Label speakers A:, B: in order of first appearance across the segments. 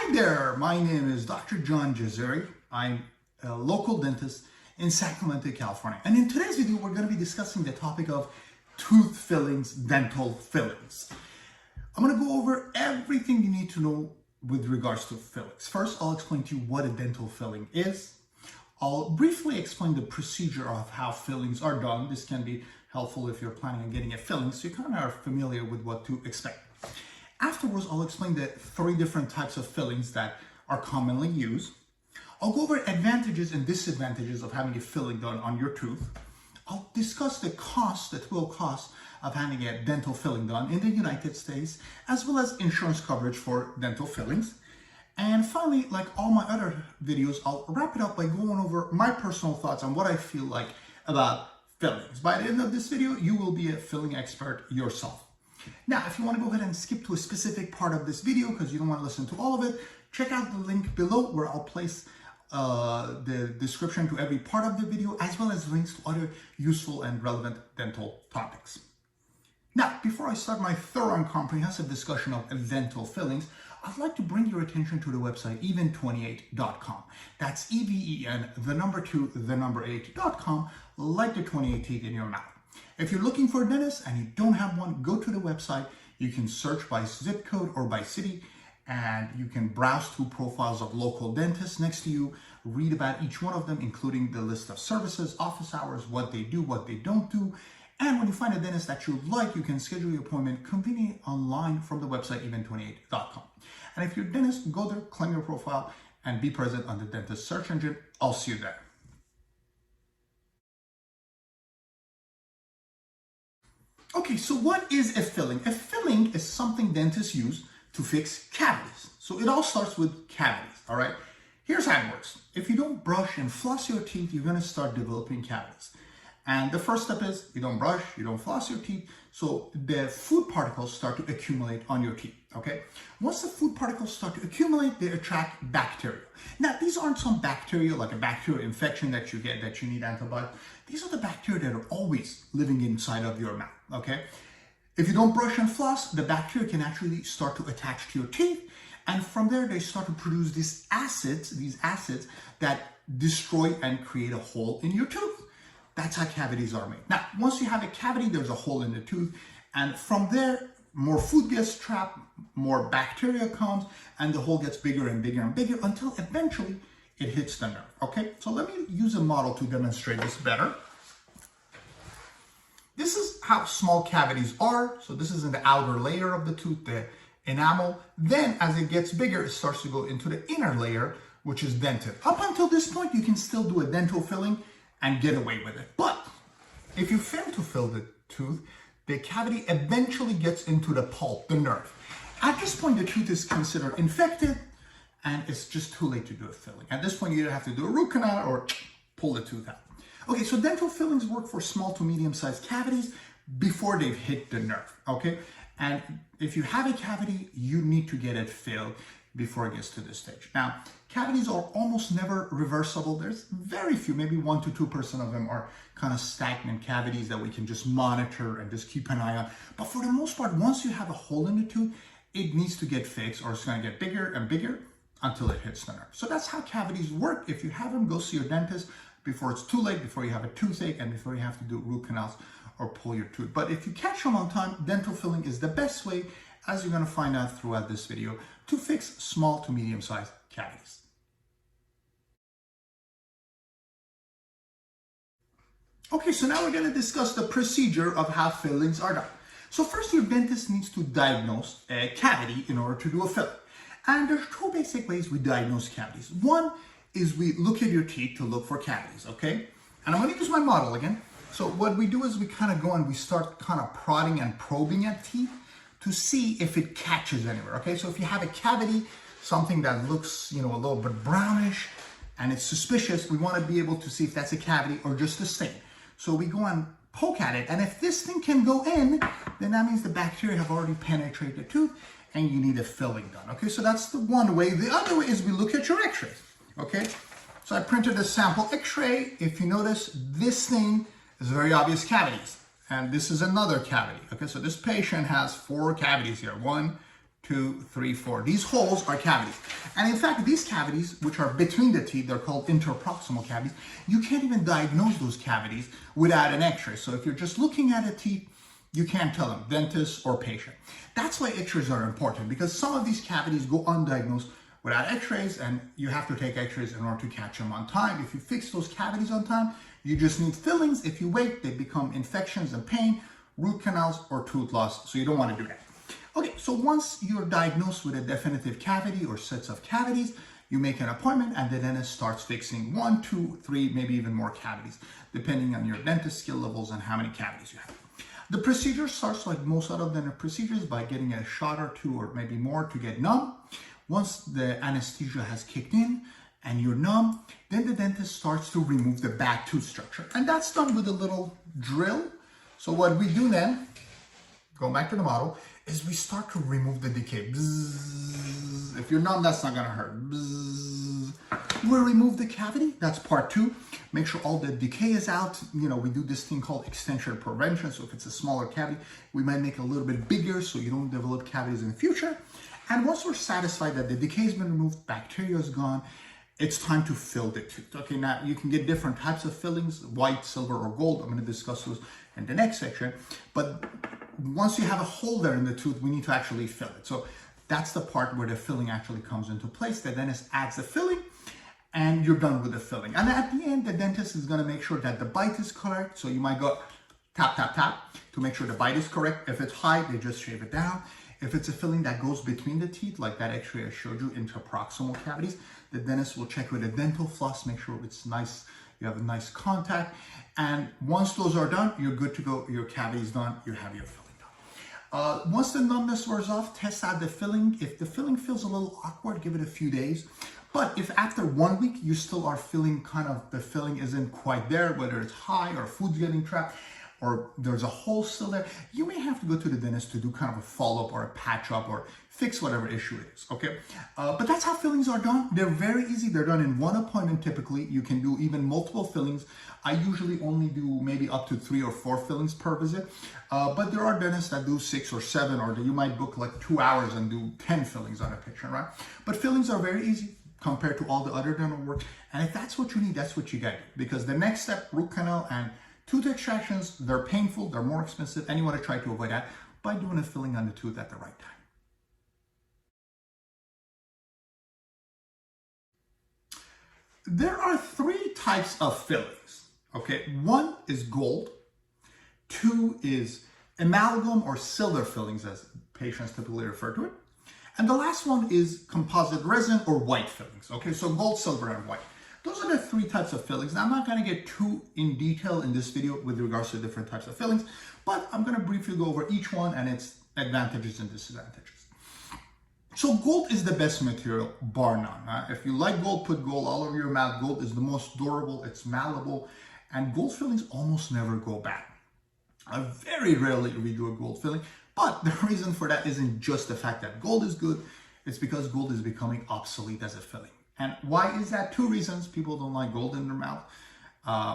A: Hi there, my name is Dr. John Jazeri. I'm a local dentist in Sacramento, California. And in today's video, we're going to be discussing the topic of tooth fillings, dental fillings. I'm going to go over everything you need to know with regards to fillings. First, I'll explain to you what a dental filling is. I'll briefly explain the procedure of how fillings are done. This can be helpful if you're planning on getting a filling, so you kind of are familiar with what to expect. Afterwards, I'll explain the 3 different types of fillings that are commonly used. I'll go over advantages and disadvantages of having a filling done on your tooth. I'll discuss the typical cost of having a dental filling done in the United States, as well as insurance coverage for dental fillings. And finally, like all my other videos, I'll wrap it up by going over my personal thoughts on what I feel like about fillings. By the end of this video, you will be a filling expert yourself. Now, if you want to go ahead and skip to a specific part of this video because you don't want to listen to all of it, check out the link below where I'll place the description to every part of the video, as well as links to other useful and relevant dental topics. Now, before I start my thorough and comprehensive discussion of dental fillings, I'd like to bring your attention to the website even28.com. That's EVEN, the number 2, the number 8.com, like the 28 teeth in your mouth. If you're looking for a dentist and you don't have one, go to the website. You can search by zip code or by city, and you can browse through profiles of local dentists next to you, read about each one of them, including the list of services, office hours, what they do, what they don't do. And when you find a dentist that you like, you can schedule your appointment conveniently online from the website even28.com. And if you're a dentist, go there, claim your profile, and be present on the dentist search engine. I'll see you there. Okay, so what is a filling? A filling is something dentists use to fix cavities. So it all starts with cavities, all right? Here's how it works. If you don't brush and floss your teeth, you're gonna start developing cavities. And the first step is you don't brush, you don't floss your teeth, so the food particles start to accumulate on your teeth, okay? Once the food particles start to accumulate, they attract bacteria. Now, these aren't some bacteria like a bacterial infection that you get that you need antibiotics. These are the bacteria that are always living inside of your mouth, okay? If you don't brush and floss, the bacteria can actually start to attach to your teeth, and from there, they start to produce these acids that destroy and create a hole in your tooth. That's how cavities are made. Now, once you have a cavity, there's a hole in the tooth, and from there, more food gets trapped, more bacteria comes, and the hole gets bigger and bigger and bigger until eventually it hits the nerve, okay? So let me use a model to demonstrate this better. This is how small cavities are. So this is in the outer layer of the tooth, the enamel. Then as it gets bigger, it starts to go into the inner layer, which is dentin. Up until this point, you can still do a dental filling and get away with it. But if you fail to fill the tooth, the cavity eventually gets into the pulp, the nerve. At this point, the tooth is considered infected and it's just too late to do a filling. At this point, you either have to do a root canal or pull the tooth out. Okay, so dental fillings work for small to medium-sized cavities before they've hit the nerve, okay? And if you have a cavity, you need to get it filled before it gets to this stage. Now, cavities are almost never reversible. There's very few, maybe 1 to 2% of them are kind of stagnant cavities that we can just monitor and just keep an eye on. But for the most part, once you have a hole in the tooth, it needs to get fixed or it's gonna get bigger and bigger until it hits the nerve. So that's how cavities work. If you have them, go see your dentist before it's too late, before you have a toothache, and before you have to do root canals or pull your tooth. But if you catch them on time, dental filling is the best way, as you're gonna find out throughout this video, to fix small to medium-sized cavities. Okay, so now we're gonna discuss the procedure of how fillings are done. So first, your dentist needs to diagnose a cavity in order to do a filling. And there's 2 basic ways we diagnose cavities. One is we look at your teeth to look for cavities, okay? And I'm gonna use my model again. So what we do is we kind of go and we start kind of prodding and probing at teeth to see if it catches anywhere, okay? So if you have a cavity, something that looks, a little bit brownish and it's suspicious, we wanna be able to see if that's a cavity or just a stain. So we go and poke at it, and if this thing can go in, then that means the bacteria have already penetrated the tooth and you need a filling done, okay? So that's the one way. The other way is we look at your x-rays, okay? So I printed a sample x-ray. If you notice, this thing is very obvious cavities, and this is another cavity, okay? So this patient has 4 cavities here, 1, 2, 3, 4. These holes are cavities. And in fact, these cavities, which are between the teeth, they're called interproximal cavities. You can't even diagnose those cavities without an x-ray. So if you're just looking at a teeth, you can't tell them, dentist or patient. That's why x-rays are important, because some of these cavities go undiagnosed without x-rays, and you have to take x-rays in order to catch them on time. If you fix those cavities on time, you just need fillings. If you wait, they become infections and pain, root canals, or tooth loss. So you don't want to do that. Okay, so once you're diagnosed with a definitive cavity or sets of cavities, you make an appointment and the dentist starts fixing 1, 2, 3, maybe even more cavities, depending on your dentist skill levels and how many cavities you have. The procedure starts like most other dental procedures by getting a shot or two or maybe more to get numb. Once the anesthesia has kicked in and you're numb, then the dentist starts to remove the bad tooth structure. And that's done with a little drill. So what we do then, going back to the model, is we start to remove the decay. Bzzz. If you're numb, that's not gonna hurt. Bzzz. We remove the cavity, that's part 2. Make sure all the decay is out. You know, we do this thing called extension prevention. So if it's a smaller cavity, we might make it a little bit bigger so you don't develop cavities in the future. And once we're satisfied that the decay has been removed, bacteria is gone, it's time to fill the tooth. Okay, now you can get different types of fillings, white, silver, or gold. I'm gonna discuss those in the next section. But once you have a hole there in the tooth, we need to actually fill it. So that's the part where the filling actually comes into place. The dentist adds the filling and you're done with the filling. And at the end, the dentist is gonna make sure that the bite is correct. So you might go tap, tap, tap to make sure the bite is correct. If it's high, they just shave it down. If it's a filling that goes between the teeth, like that x-ray I showed you, interproximal cavities, the dentist will check with a dental floss, make sure it's nice, you have a nice contact. And once those are done, you're good to go. Your cavity is done, you have your filling done. Once the numbness wears off, test out the filling. If the filling feels a little awkward, give it a few days. But if after 1 week, you still are feeling kind of, the filling isn't quite there, whether it's high or food's getting trapped, or there's a hole still there, you may have to go to the dentist to do kind of a follow-up or a patch-up or fix whatever issue it is, okay? But that's how fillings are done. They're very easy. They're done in one appointment typically. You can do even multiple fillings. I usually only do maybe up to 3 or 4 fillings per visit, but there are dentists that do 6 or 7, or you might book like 2 hours and do 10 fillings on a patient, right? But fillings are very easy compared to all the other dental work. And if that's what you need, that's what you get. Because the next step, root canal and tooth extractions, they're painful, they're more expensive, and you want to try to avoid that by doing a filling on the tooth at the right time. There are 3 types of fillings, okay? 1 is gold, 2 is amalgam or silver fillings, as patients typically refer to it, and the last one is composite resin or white fillings, okay? So gold, silver, and white. Those are the 3 types of fillings. Now, I'm not going to get too in detail in this video with regards to different types of fillings, but I'm going to briefly go over each one and its advantages and disadvantages. So gold is the best material, bar none. If you like gold, put gold all over your mouth. Gold is the most durable, it's malleable, and gold fillings almost never go bad. I very rarely redo a gold filling, but the reason for that isn't just the fact that gold is good, it's because gold is becoming obsolete as a filling. And why is that? 2 reasons. People don't like gold in their mouth.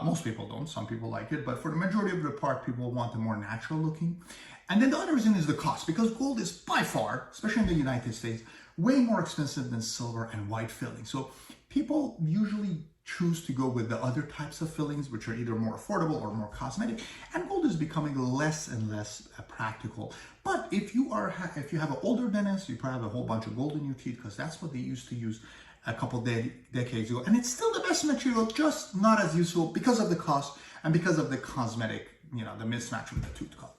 A: Most people don't. Some people like it. But for the majority of the part, people want a more natural looking. And then the other reason is the cost. Because gold is by far, especially in the United States, way more expensive than silver and white filling. So people usually choose to go with the other types of fillings, which are either more affordable or more cosmetic. And gold is becoming less and less practical. But if you have an older dentist, you probably have a whole bunch of gold in your teeth, because that's what they used to use a couple decades ago, and it's still the best material, just not as useful because of the cost and because of the cosmetic, the mismatch with the tooth color.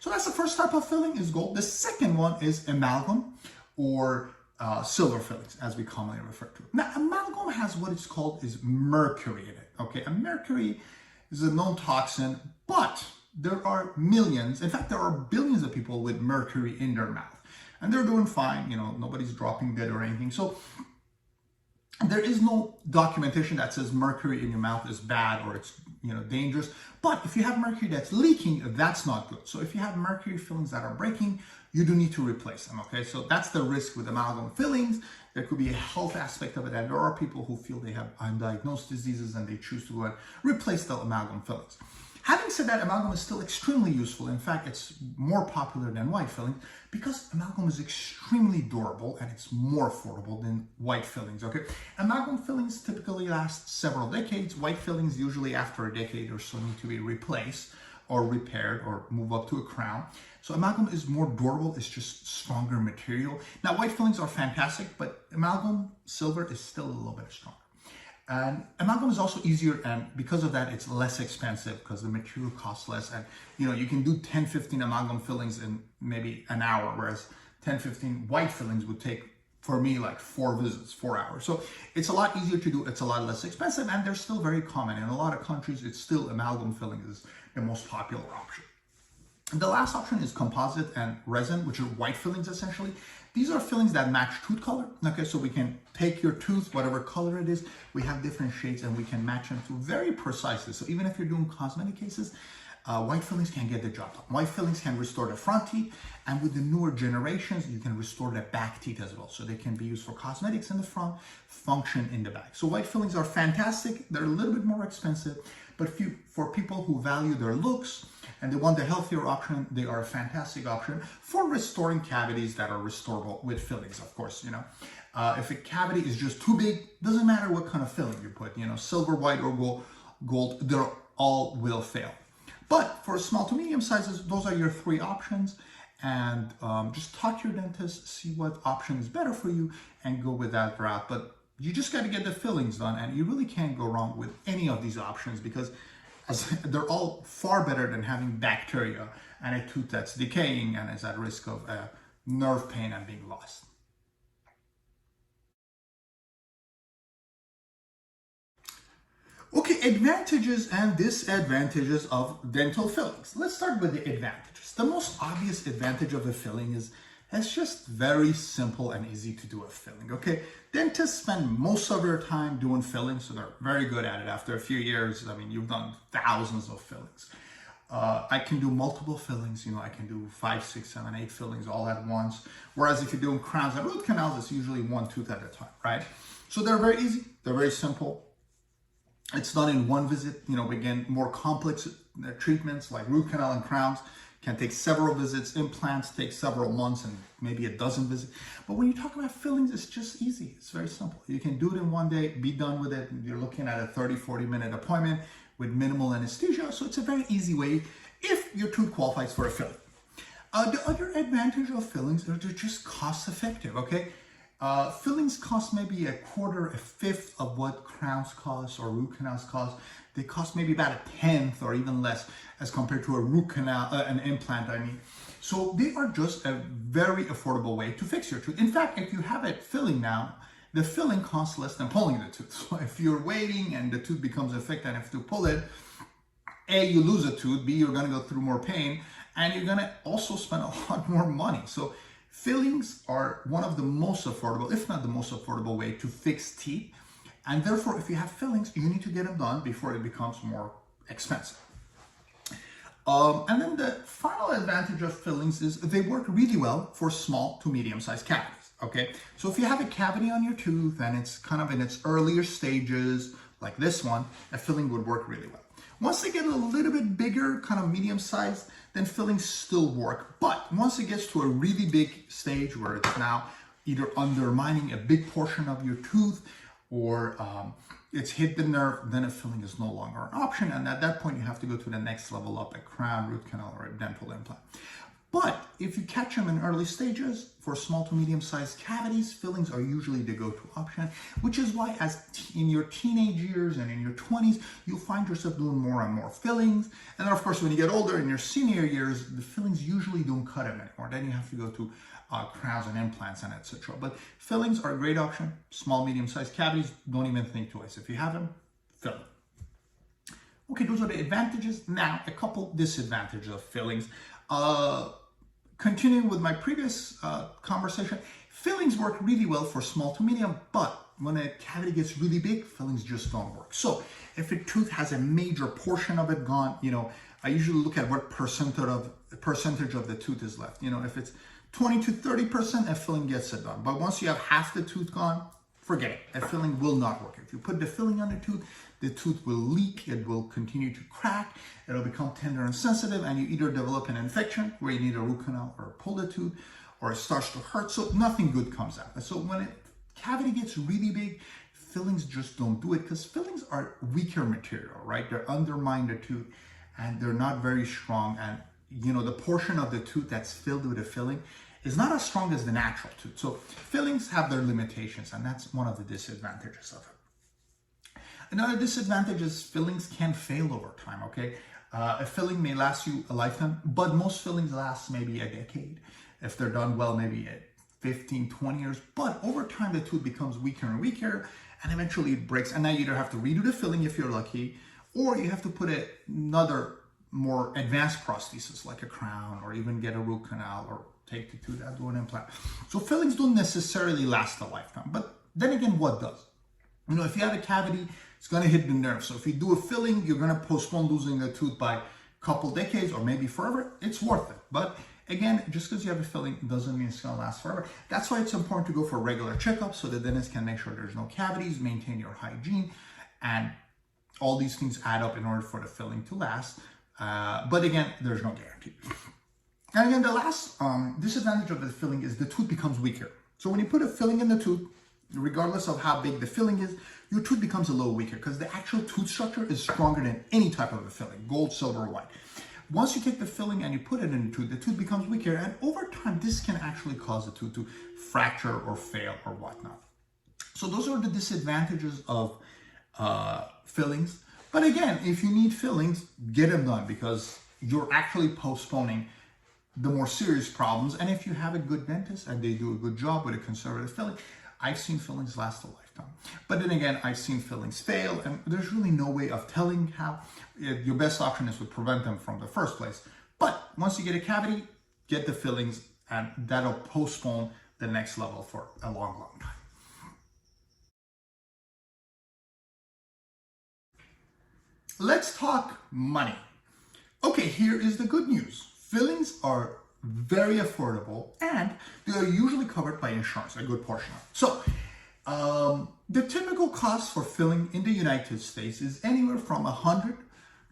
A: So that's the first type of filling, is gold. The second one is amalgam or silver fillings, as we commonly refer to it. Now, amalgam has what it's called is mercury in it. Okay, and mercury is a known toxin, but there are millions, in fact, there are billions of people with mercury in their mouth, and they're doing fine. Nobody's dropping dead or anything. So there is no documentation that says mercury in your mouth is bad or it's dangerous. But if you have mercury that's leaking, that's not good. So if you have mercury fillings that are breaking, you do need to replace them. Okay, so that's the risk with amalgam fillings. There could be a health aspect of it, and there are people who feel they have undiagnosed diseases and they choose to go and replace the amalgam fillings. Having said that, amalgam is still extremely useful. In fact, it's more popular than white filling because amalgam is extremely durable and it's more affordable than white fillings, okay? Amalgam fillings typically last several decades. White fillings usually after a decade or so need to be replaced or repaired or move up to a crown. So amalgam is more durable, it's just stronger material. Now white fillings are fantastic, but amalgam silver is still a little bit stronger. And amalgam is also easier, and because of that it's less expensive because the material costs less, and you can do 10-15 amalgam fillings in maybe an hour, whereas 10-15 white fillings would take for me like 4 visits, 4 hours. So it's a lot easier to do, it's a lot less expensive, and they're still very common. In a lot of countries, it's still amalgam filling is the most popular option. The last option is composite and resin, which are white fillings essentially. These are fillings that match tooth color. Okay, so we can take your tooth, whatever color it is, we have different shades and we can match them to very precisely. So even if you're doing cosmetic cases, white fillings can get the job done. White fillings can restore the front teeth, and with the newer generations, you can restore the back teeth as well. So they can be used for cosmetics in the front, function in the back. So white fillings are fantastic. They're a little bit more expensive, but for people who value their looks and they want the healthier option, they are a fantastic option for restoring cavities that are restorable with fillings, of course. If a cavity is just too big, doesn't matter what kind of filling you put, silver, white, or gold, they all will fail. But for small to medium sizes, those are your 3 options. And just talk to your dentist, see what option is better for you, and go with that route. But you just got to get the fillings done, and you really can't go wrong with any of these options because they're all far better than having bacteria and a tooth that's decaying and is at risk of nerve pain and being lost. Okay, advantages and disadvantages of dental fillings. Let's start with the advantages. The most obvious advantage of a filling is it's just very simple and easy to do a filling, okay? Dentists spend most of their time doing fillings, so they're very good at it. After a few years, you've done thousands of fillings. I can do multiple fillings, I can do 5, 6, 7, 8 fillings all at once. Whereas if you're doing crowns and root canals, it's usually 1 tooth at a time, right? So they're very easy, they're very simple. It's done in 1 visit. Again, more complex treatments like root canal and crowns can take several visits. Implants take several months and maybe a dozen visits. But when you talk about fillings, it's just easy. It's very simple. You can do it in 1 day, be done with it. You're looking at a 30-40 minute appointment with minimal anesthesia. So it's a very easy way if your tooth qualifies for a filling. The other advantage of fillings is they're just cost effective, okay? Fillings cost maybe 1/4, 1/5 of what crowns cost or root canals cost. They cost maybe about 1/10 or even less as compared to a root canal, an implant, So they are just a very affordable way to fix your tooth. In fact, if you have a filling now, the filling costs less than pulling the tooth. So if you're waiting and the tooth becomes infected and have to pull it, A, you lose a tooth, B, you're gonna go through more pain, and you're gonna also spend a lot more money. So fillings are one of the most affordable, if not the most affordable way to fix teeth. And therefore, if you have fillings, you need to get them done before it becomes more expensive. And then the final advantage of fillings is they work really well for small to medium-sized cavities, okay? So if you have a cavity on your tooth and it's kind of in its earlier stages, like this one, a filling would work really well. Once they get a little bit bigger, kind of medium-sized, then fillings still work. But once it gets to a really big stage where it's now either undermining a big portion of your tooth or it's hit the nerve, then a filling is no longer an option. And at that point, you have to go to the next level up, a crown, root canal, or a dental implant. But if you catch them in early stages, for small to medium-sized cavities, fillings are usually the go-to option, which is why in your teenage years and in your 20s, you'll find yourself doing more and more fillings. And then, of course, when you get older, in your senior years, the fillings usually don't cut them anymore. Then you have to go to crowns and implants and etc. But fillings are a great option. Small, medium-sized cavities, don't even think twice. If you have them, fill them. Okay, those are the advantages. Now, a couple disadvantages of fillings. Continuing with my previous conversation, fillings work really well for small to medium, but when a cavity gets really big, fillings just don't work. So if a tooth has a major portion of it gone, I usually look at what percentage of the tooth is left. If it's 20 to 30%, a filling gets it done. But once you have half the tooth gone, forget it. A filling will not work. If you put the filling on the tooth will leak, it will continue to crack, it'll become tender and sensitive, and you either develop an infection where you need a root canal or pull the tooth, or it starts to hurt, so nothing good comes out. So when a cavity gets really big, fillings just don't do it, because fillings are weaker material, right? They undermine the tooth and they're not very strong, and the portion of the tooth that's filled with a filling is not as strong as the natural tooth. So fillings have their limitations, and that's one of the disadvantages of it. Another disadvantage is fillings can fail over time, okay? A filling may last you a lifetime, but most fillings last maybe a decade. If they're done well, maybe 15, 20 years, but over time the tooth becomes weaker and weaker, and eventually it breaks, and now you either have to redo the filling if you're lucky, or you have to put another more advanced prosthesis like a crown, or even get a root canal, or take the tooth out, do an implant. So fillings don't necessarily last a lifetime, but then again, what does? If you have a cavity, it's going to hit the nerve. So if you do a filling, you're going to postpone losing a tooth by a couple decades or maybe forever. It's worth it. But again, just because you have a filling doesn't mean it's going to last forever. That's why it's important to go for regular checkups, so the dentist can make sure there's no cavities, maintain your hygiene, and all these things add up in order for the filling to last. But again, there's no guarantee. And again, the last disadvantage of the filling is the tooth becomes weaker. So when you put a filling in the tooth, regardless of how big the filling is, your tooth becomes a little weaker, because the actual tooth structure is stronger than any type of a filling, gold, silver, or white. Once you take the filling and you put it in the tooth becomes weaker, and over time, this can actually cause the tooth to fracture or fail or whatnot. So those are the disadvantages of fillings. But again, if you need fillings, get them done, because you're actually postponing the more serious problems. And if you have a good dentist and they do a good job with a conservative filling, I've seen fillings last a lifetime. But then again, I've seen fillings fail, and there's really no way of telling how. Your best option is to prevent them from the first place. But once you get a cavity, get the fillings, and that'll postpone the next level for a long, long time. Let's talk money. Okay, here is the good news. Fillings are very affordable, and they are usually covered by insurance, a good portion of it. So the typical cost for filling in the United States is anywhere from $100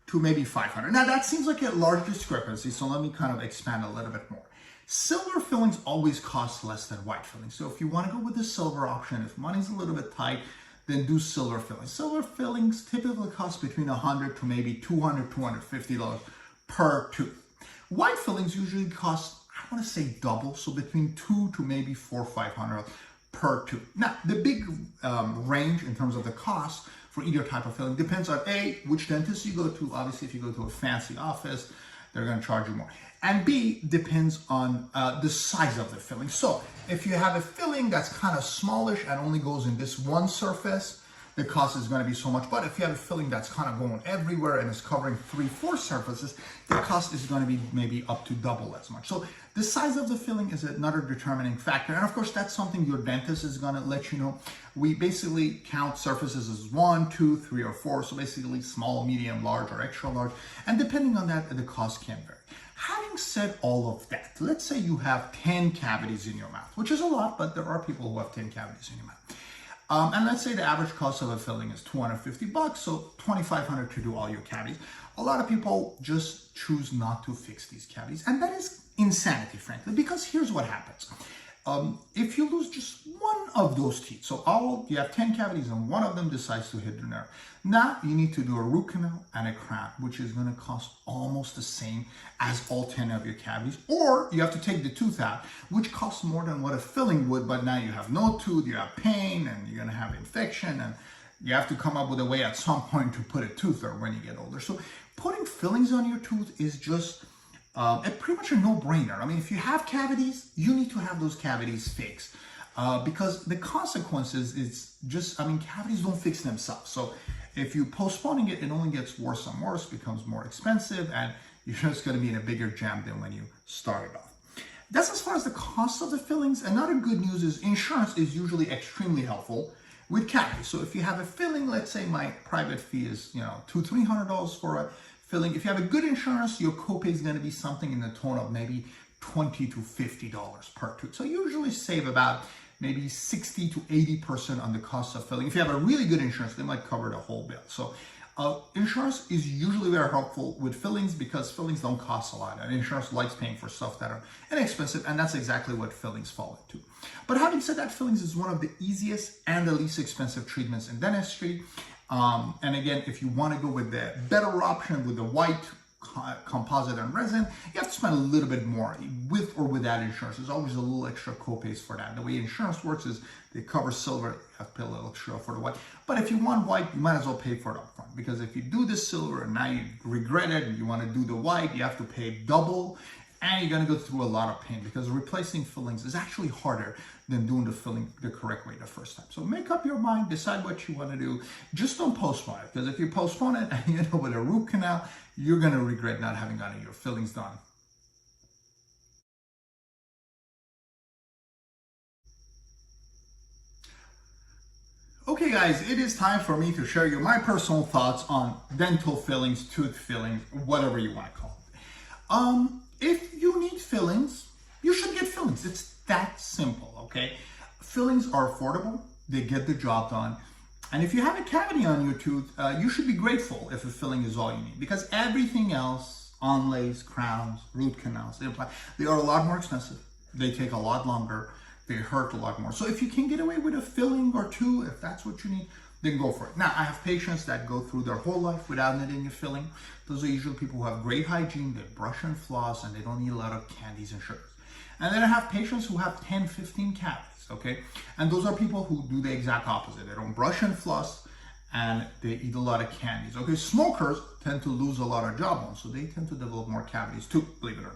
A: to maybe $500. Now that seems like a large discrepancy, so let me kind of expand a little bit more. Silver fillings always cost less than white fillings. So if you want to go with the silver option, if money's a little bit tight, then do silver fillings. Silver fillings typically cost between $100 to maybe $200, $250 per tooth. White fillings usually cost, I want to say double, so between $200 to maybe $400 or $500 per tooth. Now, the big range in terms of the cost for either type of filling depends on A, which dentist you go to. Obviously, if you go to a fancy office, they're going to charge you more. And B, depends on the size of the filling. So if you have a filling that's kind of smallish and only goes in this one surface, the cost is going to be so much. But if you have a filling that's kind of going everywhere and is covering 3-4 surfaces, the cost is going to be maybe up to double as much. So the size of the filling is another determining factor. And of course, that's something your dentist is going to let you know. We basically count surfaces as 1, 2, 3, or 4. So basically small, medium, large, or extra large. And depending on that, the cost can vary. Having said all of that, let's say you have 10 cavities in your mouth, which is a lot, but there are people who have 10 cavities in your mouth. And let's say the average cost of a filling is $250, so $2,500 to do all your cavities. A lot of people just choose not to fix these cavities, and that is insanity, frankly, because here's what happens. If you lose just one of those teeth, so you have 10 cavities and one of them decides to hit the nerve, now you need to do a root canal and a crown, which is going to cost almost the same as all 10 of your cavities, or you have to take the tooth out, which costs more than what a filling would, but now you have no tooth, you have pain, and you're going to have infection, and you have to come up with a way at some point to put a tooth there when you get older. So putting fillings on your tooth is just pretty much a no-brainer. I mean, if you have cavities, you need to have those cavities fixed, because the consequences is just, cavities don't fix themselves. So if you're postponing it, it only gets worse and worse, becomes more expensive, and you're just going to be in a bigger jam than when you started off. That's as far as the cost of the fillings. Another good news is insurance is usually extremely helpful with cavities. So if you have a filling, let's say my private fee is, $200-300 for a filling. If you have a good insurance, your copay is going to be something in the tone of maybe $20 to $50 per tooth. So you usually save about maybe 60 to 80% on the cost of filling. If you have a really good insurance, they might cover the whole bill. So insurance is usually very helpful with fillings because fillings don't cost a lot, and insurance likes paying for stuff that are inexpensive, and that's exactly what fillings fall into. But having said that, fillings is one of the easiest and the least expensive treatments in dentistry. And again, if you want to go with the better option with the white composite and resin, you have to spend a little bit more with or without insurance. There's always a little extra co-pays for that. The way insurance works is they cover silver, you have to pay a little extra for the white. But if you want white, you might as well pay for it up front, because if you do the silver and now you regret it and you want to do the white, you have to pay double, and you're going to go through a lot of pain, because replacing fillings is actually harder than doing the filling the correct way the first time. So make up your mind, decide what you want to do. Just don't postpone it, because if you postpone it and you end up with a root canal, you're going to regret not having gotten your fillings done. Okay guys, it is time for me to share you my personal thoughts on dental fillings, tooth fillings, whatever you want to call it. If you need fillings, you should get fillings. It's that simple, okay? Fillings are affordable, they get the job done. And if you have a cavity on your tooth, you should be grateful if a filling is all you need, because everything else, onlays, crowns, root canals, implants, they are a lot more expensive. They take a lot longer. They hurt a lot more. So if you can get away with a filling or two, if that's what you need, then go for it. Now, I have patients that go through their whole life without needing a filling. Those are usually people who have great hygiene, they brush and floss, and they don't need a lot of candies and sugars. And then I have patients who have 10, 15 cavities, okay? And those are people who do the exact opposite. They don't brush and floss, and they eat a lot of candies, okay? Smokers tend to lose a lot of jawbone, so they tend to develop more cavities too, believe it or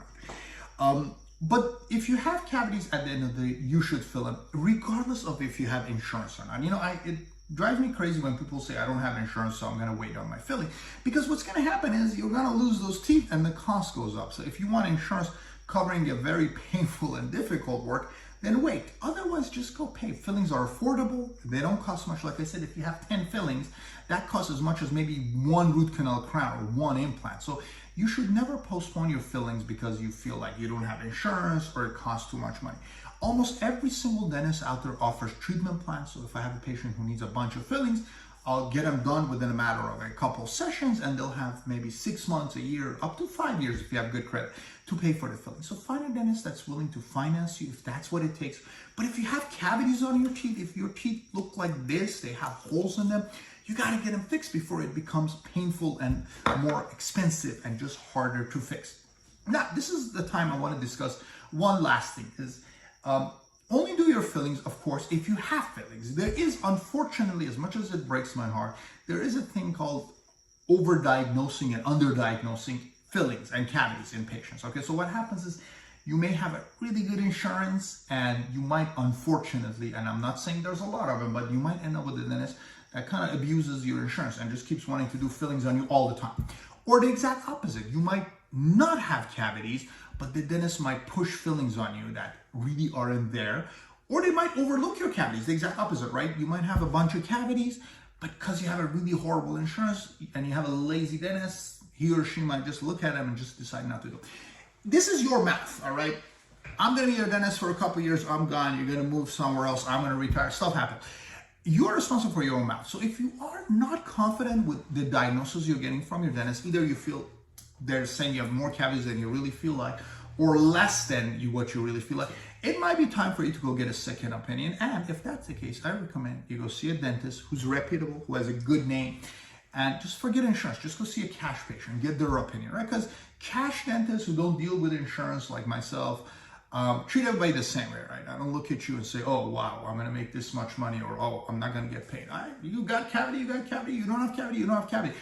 A: not. But if you have cavities at the end of the day, you should fill them, regardless of if you have insurance or not. You know, it drives me crazy when people say, I don't have insurance, so I'm going to wait on my filling. Because what's going to happen is you're going to lose those teeth and the cost goes up. So if you want insurance covering a very painful and difficult work, then wait. Otherwise, just go pay. Fillings are affordable. They don't cost much. Like I said, if you have 10 fillings, that costs as much as maybe one root canal crown or one implant. So you should never postpone your fillings because you feel like you don't have insurance or it costs too much money. Almost every single dentist out there offers treatment plans. So if I have a patient who needs a bunch of fillings, I'll get them done within a matter of a couple sessions, and they'll have maybe 6 months, a year, up to 5 years if you have good credit to pay for the filling. So find a dentist that's willing to finance you if that's what it takes. But if you have cavities on your teeth, if your teeth look like this, they have holes in them, you gotta get them fixed before it becomes painful and more expensive and just harder to fix. Now, this is the time I want to discuss one last thing is only do your fillings, of course, if you have fillings. There is, unfortunately, as much as it breaks my heart, there is a thing called overdiagnosing and underdiagnosing fillings and cavities in patients. Okay, so what happens is you may have a really good insurance and you might, unfortunately, and I'm not saying there's a lot of them, but you might end up with a dentist that kind of abuses your insurance and just keeps wanting to do fillings on you all the time. Or the exact opposite. You might not have cavities, but the dentist might push fillings on you that really aren't there. Or they might overlook your cavities, the exact opposite, right? You might have a bunch of cavities, but because you have a really horrible insurance and you have a lazy dentist, he or she might just look at them and just decide not to do. This is your mouth, all right? I'm gonna be your dentist for a couple years, I'm gone, you're gonna move somewhere else, I'm gonna retire, stuff happens. You're responsible for your own mouth. So if you are not confident with the diagnosis you're getting from your dentist, either you feel they're saying you have more cavities than you really feel like, or less than what you really feel like, it might be time for you to go get a second opinion. And if that's the case, I recommend you go see a dentist who's reputable, who has a good name, and just forget insurance. Just go see a cash patient, get their opinion, right? Because cash dentists who don't deal with insurance like myself, treat everybody the same way, right? I don't look at you and say, oh, wow, I'm going to make this much money, or, oh, I'm not going to get paid. You got cavity, you got cavity, you don't have cavity, you don't have cavity.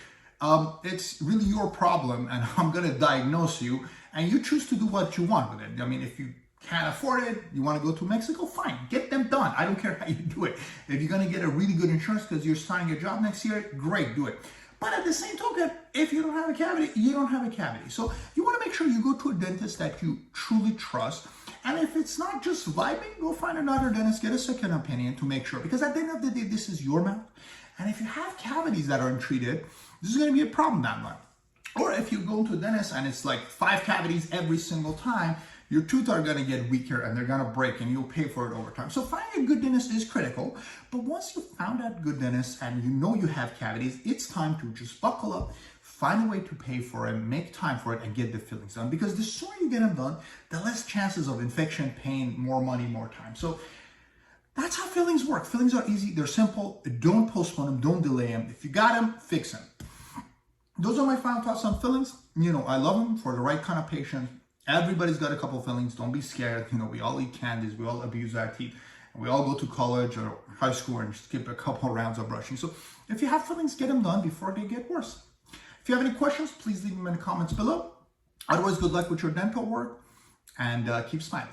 A: It's really your problem, and I'm going to diagnose you, and you choose to do what you want with it. I mean, if you can't afford it, you want to go to Mexico, fine, get them done. I don't care how you do it. If you're going to get a really good insurance because you're starting a job next year, great, do it. But at the same token, if you don't have a cavity, you don't have a cavity. So you want to make sure you go to a dentist that you truly trust. And if it's not just vibing, go find another dentist, get a second opinion to make sure. Because at the end of the day, this is your mouth. And if you have cavities that aren't treated, this is going to be a problem down the line. Or if you go to a dentist and it's like 5 cavities every single time, your teeth are going to get weaker and they're going to break and you'll pay for it over time. So finding a good dentist is critical. But once you found out good dentist and you know you have cavities, it's time to just buckle up, find a way to pay for it, make time for it, and get the fillings done. Because the sooner you get them done, the less chances of infection, pain, more money, more time. So that's how fillings work. Fillings are easy, they're simple. Don't postpone them, don't delay them. If you got them, fix them. Those are my final thoughts on fillings. I love them for the right kind of patient. Everybody's got a couple of fillings. Don't be scared. We all eat candies. We all abuse our teeth. And we all go to college or high school and skip a couple rounds of brushing. So if you have fillings, get them done before they get worse. If you have any questions, please leave them in the comments below. Otherwise, good luck with your dental work and keep smiling.